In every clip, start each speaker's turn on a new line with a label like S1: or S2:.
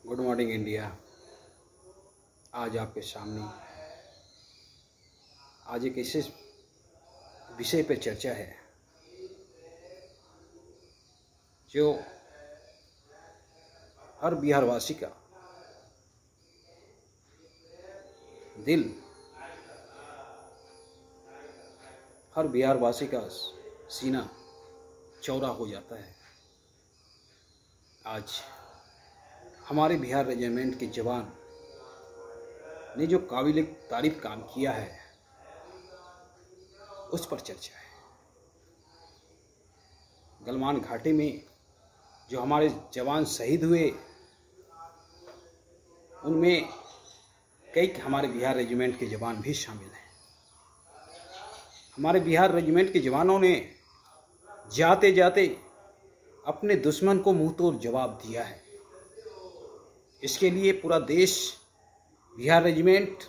S1: Good morning India. आज आपके सामने आज एक ऐसे विषय पर चर्चा है जो हर बिहारवासी का दिल, हर बिहारवासी का सीना चौड़ा हो जाता है। आज हमारे बिहार रेजिमेंट के जवान ने जो काबिल तारीफ काम किया है उस पर चर्चा है। गलवान घाटी में जो हमारे जवान शहीद हुए उनमें कई हमारे बिहार रेजिमेंट के जवान भी शामिल हैं। हमारे बिहार रेजिमेंट के जवानों ने जाते जाते अपने दुश्मन को मुंह तोड़ जवाब दिया है। इसके लिए पूरा देश बिहार रेजिमेंट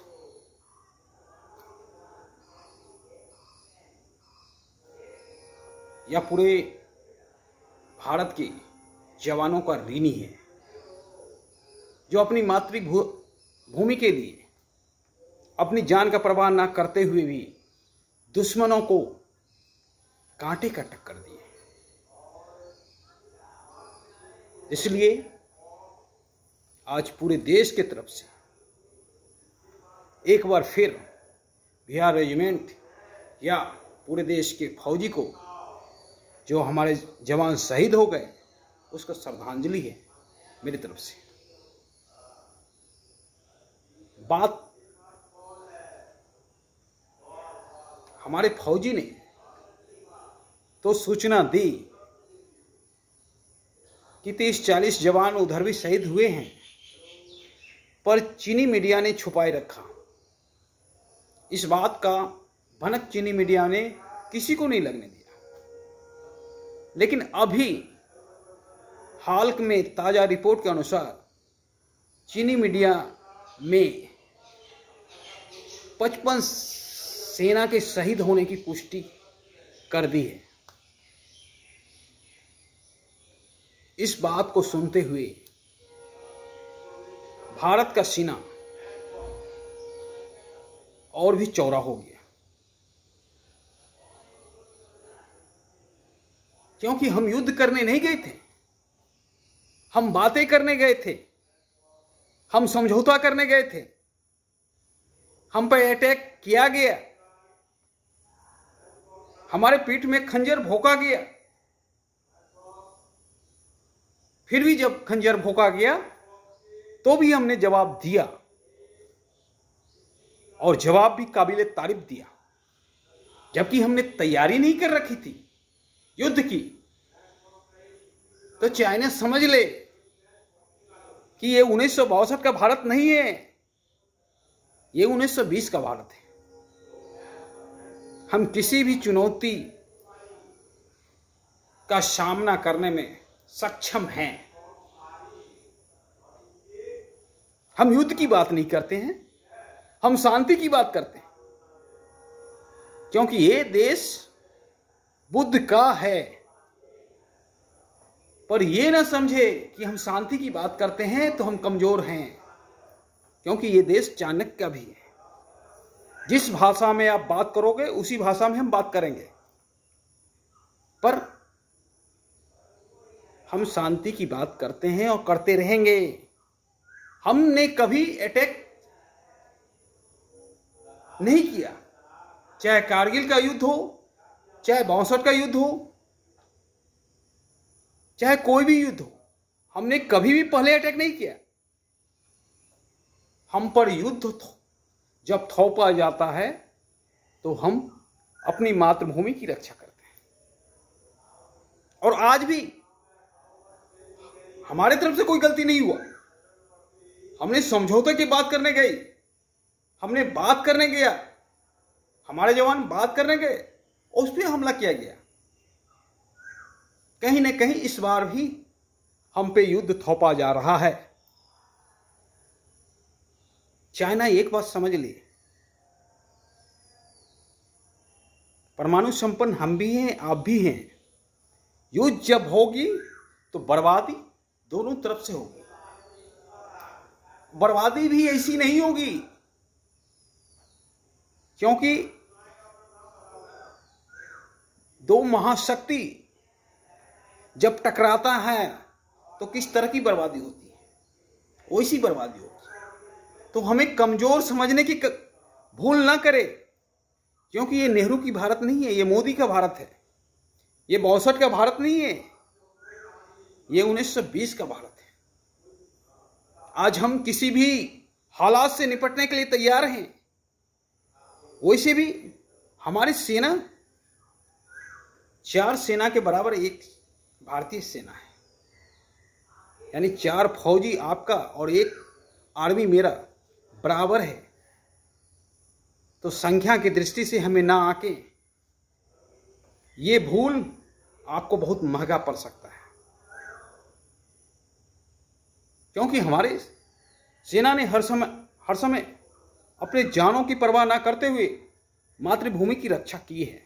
S1: या पूरे भारत के जवानों का ऋणी है, जो अपनी मातृभूमि के लिए अपनी जान का परवाह न करते हुए भी दुश्मनों को कांटे का टक्कर दिए। इसलिए आज पूरे देश के तरफ से एक बार फिर बिहार रेजिमेंट या पूरे देश के फौजी को जो हमारे जवान शहीद हो गए उसका श्रद्धांजलि है मेरी तरफ से। बात हमारे फौजी ने तो सूचना दी कि 30-40 जवान उधर भी शहीद हुए हैं, पर चीनी मीडिया ने छुपाए रखा। इस बात का भनक चीनी मीडिया ने किसी को नहीं लगने दिया। लेकिन अभी हाल में ताजा रिपोर्ट के अनुसार चीनी मीडिया में 55 सेना के शहीद होने की पुष्टि कर दी है। इस बात को सुनते हुए भारत का सीना और भी चौड़ा हो गया, क्योंकि हम युद्ध करने नहीं गए थे, हम बातें करने गए थे, हम समझौता करने गए थे। हम पर अटैक किया गया, हमारे पीठ में खंजर भोंका गया। फिर भी जब खंजर भोंका गया तो भी हमने जवाब दिया, और जवाब भी काबिले तारीफ दिया। जबकि हमने तैयारी नहीं कर रखी थी युद्ध की, तो चाइना समझ ले कि ये 1962 का भारत नहीं है, ये 1920 का भारत है। हम किसी भी चुनौती का सामना करने में सक्षम हैं। हम युद्ध की बात नहीं करते हैं, हम शांति की बात करते हैं, क्योंकि ये देश बुद्ध का है। पर ये ना समझे कि हम शांति की बात करते हैं तो हम कमजोर हैं, क्योंकि ये देश चाणक्य का भी है। जिस भाषा में आप बात करोगे उसी भाषा में हम बात करेंगे, पर हम शांति की बात करते हैं और करते रहेंगे। हमने कभी अटैक नहीं किया, चाहे कारगिल का युद्ध हो, चाहे 62 का युद्ध हो, चाहे कोई भी युद्ध हो, हमने कभी भी पहले अटैक नहीं किया। हम पर युद्ध जब थोपा जाता है तो हम अपनी मातृभूमि की रक्षा करते हैं। और आज भी हमारे तरफ से कोई गलती नहीं हुआ। हमने समझौते की बात करने गए, हमने बात करने गया, हमारे जवान बात करने गए, उस पर हमला किया गया। कहीं न कहीं इस बार भी हम पे युद्ध थोपा जा रहा है। चाइना एक बात समझ ले, परमाणु संपन्न हम भी हैं, आप भी हैं। युद्ध जब होगी तो बर्बादी दोनों तरफ से होगी। बर्बादी भी ऐसी नहीं होगी, क्योंकि दो महाशक्ति जब टकराता है तो किस तरह की बर्बादी होती है, वैसी बर्बादी होती है। तो हमें कमजोर समझने की भूल ना करे, क्योंकि ये नेहरू की भारत नहीं है, ये मोदी का भारत है, ये 62 का भारत नहीं है, ये 1920 का भारत है। आज हम किसी भी हालात से निपटने के लिए तैयार हैं। वैसे भी हमारी सेना 4 सेना के बराबर एक भारतीय सेना है, यानी 4 फौजी आपका और 1 आर्मी मेरा बराबर है। तो संख्या की दृष्टि से हमें ना आके ये भूल आपको बहुत महंगा पड़ सकता है, क्योंकि हमारे सेना ने हर समय अपने जानों की परवाह ना करते हुए मातृभूमि की रक्षा की है।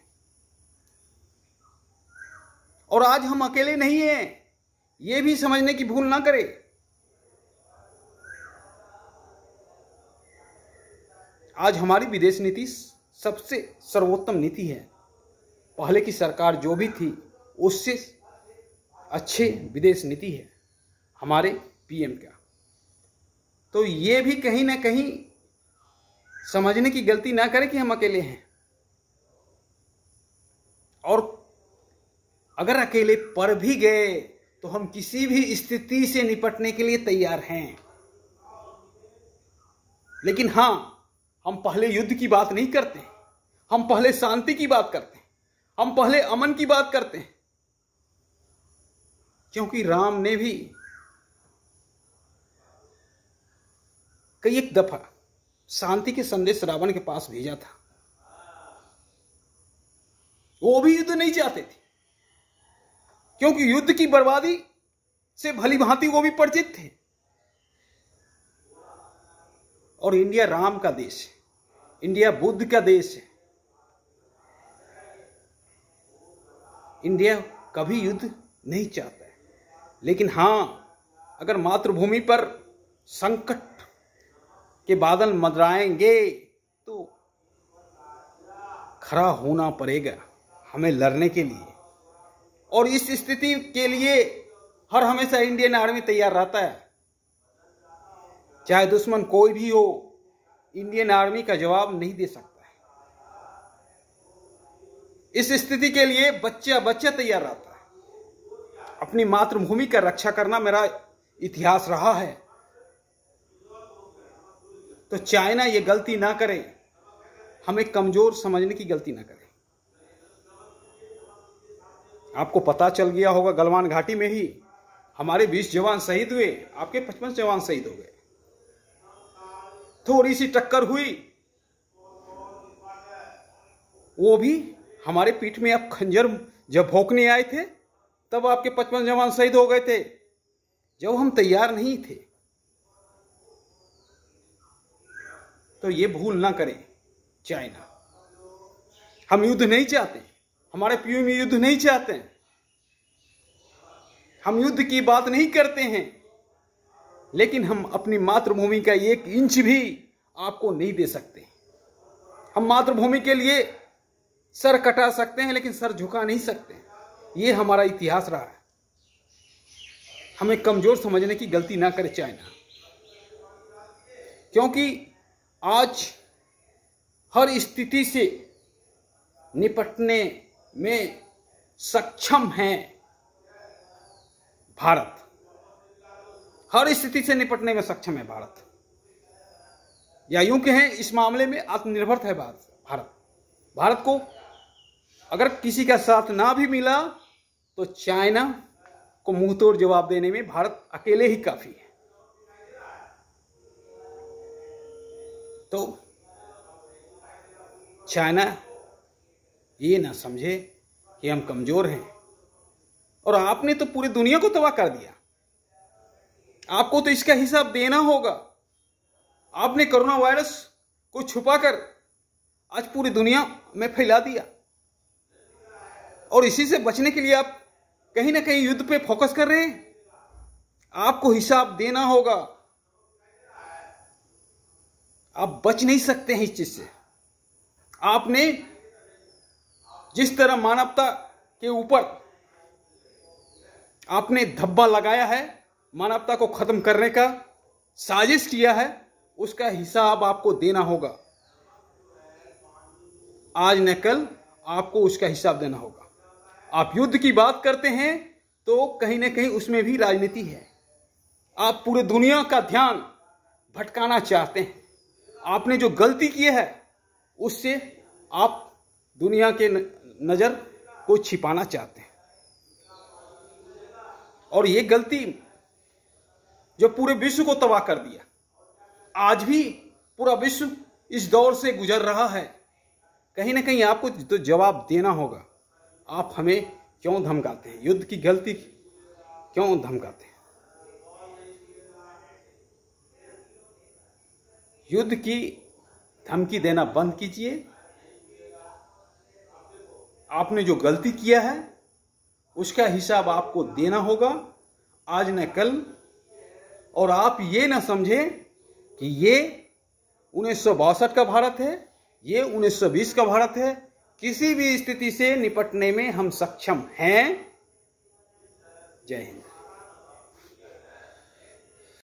S1: और आज हम अकेले नहीं हैं, ये भी समझने की भूल ना करें। आज हमारी विदेश नीति सबसे सर्वोत्तम नीति है। पहले की सरकार जो भी थी उससे अच्छे विदेश नीति है हमारे पीएम का। तो ये भी कहीं ना कहीं समझने की गलती ना करें कि हम अकेले हैं, और अगर अकेले पड़ भी गए तो हम किसी भी स्थिति से निपटने के लिए तैयार हैं। लेकिन हां, हम पहले युद्ध की बात नहीं करते, हम पहले शांति की बात करते हैं, हम पहले अमन की बात करते हैं, क्योंकि राम ने भी कई एक दफा शांति के संदेश रावण के पास भेजा था। वो भी युद्ध नहीं चाहते थे, क्योंकि युद्ध की बर्बादी से भली भांति वो भी परिचित थे। और इंडिया राम का देश है, इंडिया बुद्ध का देश है। इंडिया कभी युद्ध नहीं चाहता है। लेकिन हां, अगर मातृभूमि पर संकट के बादल मंडराएंगे तो खड़ा होना पड़ेगा हमें लड़ने के लिए। और इस स्थिति के लिए हर हमेशा इंडियन आर्मी तैयार रहता है। चाहे दुश्मन कोई भी हो, इंडियन आर्मी का जवाब नहीं दे सकता है। इस स्थिति के लिए बच्चा तैयार रहता है। अपनी मातृभूमि का रक्षा करना मेरा इतिहास रहा है। तो चाइना ये गलती ना करे, हमें कमजोर समझने की गलती ना करे। आपको पता चल गया होगा, गलवान घाटी में ही हमारे 20 जवान शहीद हुए, आपके 55 जवान शहीद हो गए। थोड़ी सी टक्कर हुई, वो भी हमारे पीठ में आप खंजर जब भोंकने आए थे तब आपके 55 जवान शहीद हो गए थे, जब हम तैयार नहीं थे। तो ये भूल ना करें चाइना। हम युद्ध नहीं चाहते, हमारे पीओ में युद्ध नहीं चाहते हैं, हम युद्ध की बात नहीं करते हैं। लेकिन हम अपनी मातृभूमि का 1 इंच भी आपको नहीं दे सकते। हम मातृभूमि के लिए सर कटा सकते हैं, लेकिन सर झुका नहीं सकते। ये हमारा इतिहास रहा है। हमें कमजोर समझने की गलती ना करे चाइना, क्योंकि आज हर स्थिति से निपटने में सक्षम है भारत। हर स्थिति से निपटने में सक्षम है भारत, या यूं कहें इस मामले में आत्मनिर्भर है भारत। भारत को अगर किसी का साथ ना भी मिला तो चाइना को मुंह तोड़ जवाब देने में भारत अकेले ही काफी है। तो चाइना ये ना समझे कि हम कमजोर हैं। और आपने तो पूरी दुनिया को तबाह कर दिया, आपको तो इसका हिसाब देना होगा। आपने कोरोना वायरस को छुपाकर आज पूरी दुनिया में फैला दिया, और इसी से बचने के लिए आप कहीं ना कहीं युद्ध पे फोकस कर रहे हैं। आपको हिसाब देना होगा। आप बच नहीं सकते हैं इस चीज से। आपने जिस तरह मानवता के ऊपर आपने धब्बा लगाया है, मानवता को खत्म करने का साजिश किया है, उसका हिसाब आपको देना होगा। आज न कल आपको उसका हिसाब देना होगा। आप युद्ध की बात करते हैं तो कहीं ना कहीं उसमें भी राजनीति है। आप पूरे दुनिया का ध्यान भटकाना चाहते हैं। आपने जो गलती की है उससे आप दुनिया के नजर को छिपाना चाहते हैं, और ये गलती जो पूरे विश्व को तबाह कर दिया। आज भी पूरा विश्व इस दौर से गुजर रहा है। कहीं ना कहीं आपको तो जवाब देना होगा। आप हमें क्यों धमकाते हैं? युद्ध की गलती क्यों धमकाते हैं? युद्ध की धमकी देना बंद कीजिए। आपने जो गलती किया है उसका हिसाब आपको देना होगा, आज न कल। और आप ये ना समझें कि ये 1962 का भारत है, ये 1920 का भारत है। किसी भी स्थिति से निपटने में हम सक्षम हैं। जय हिंद।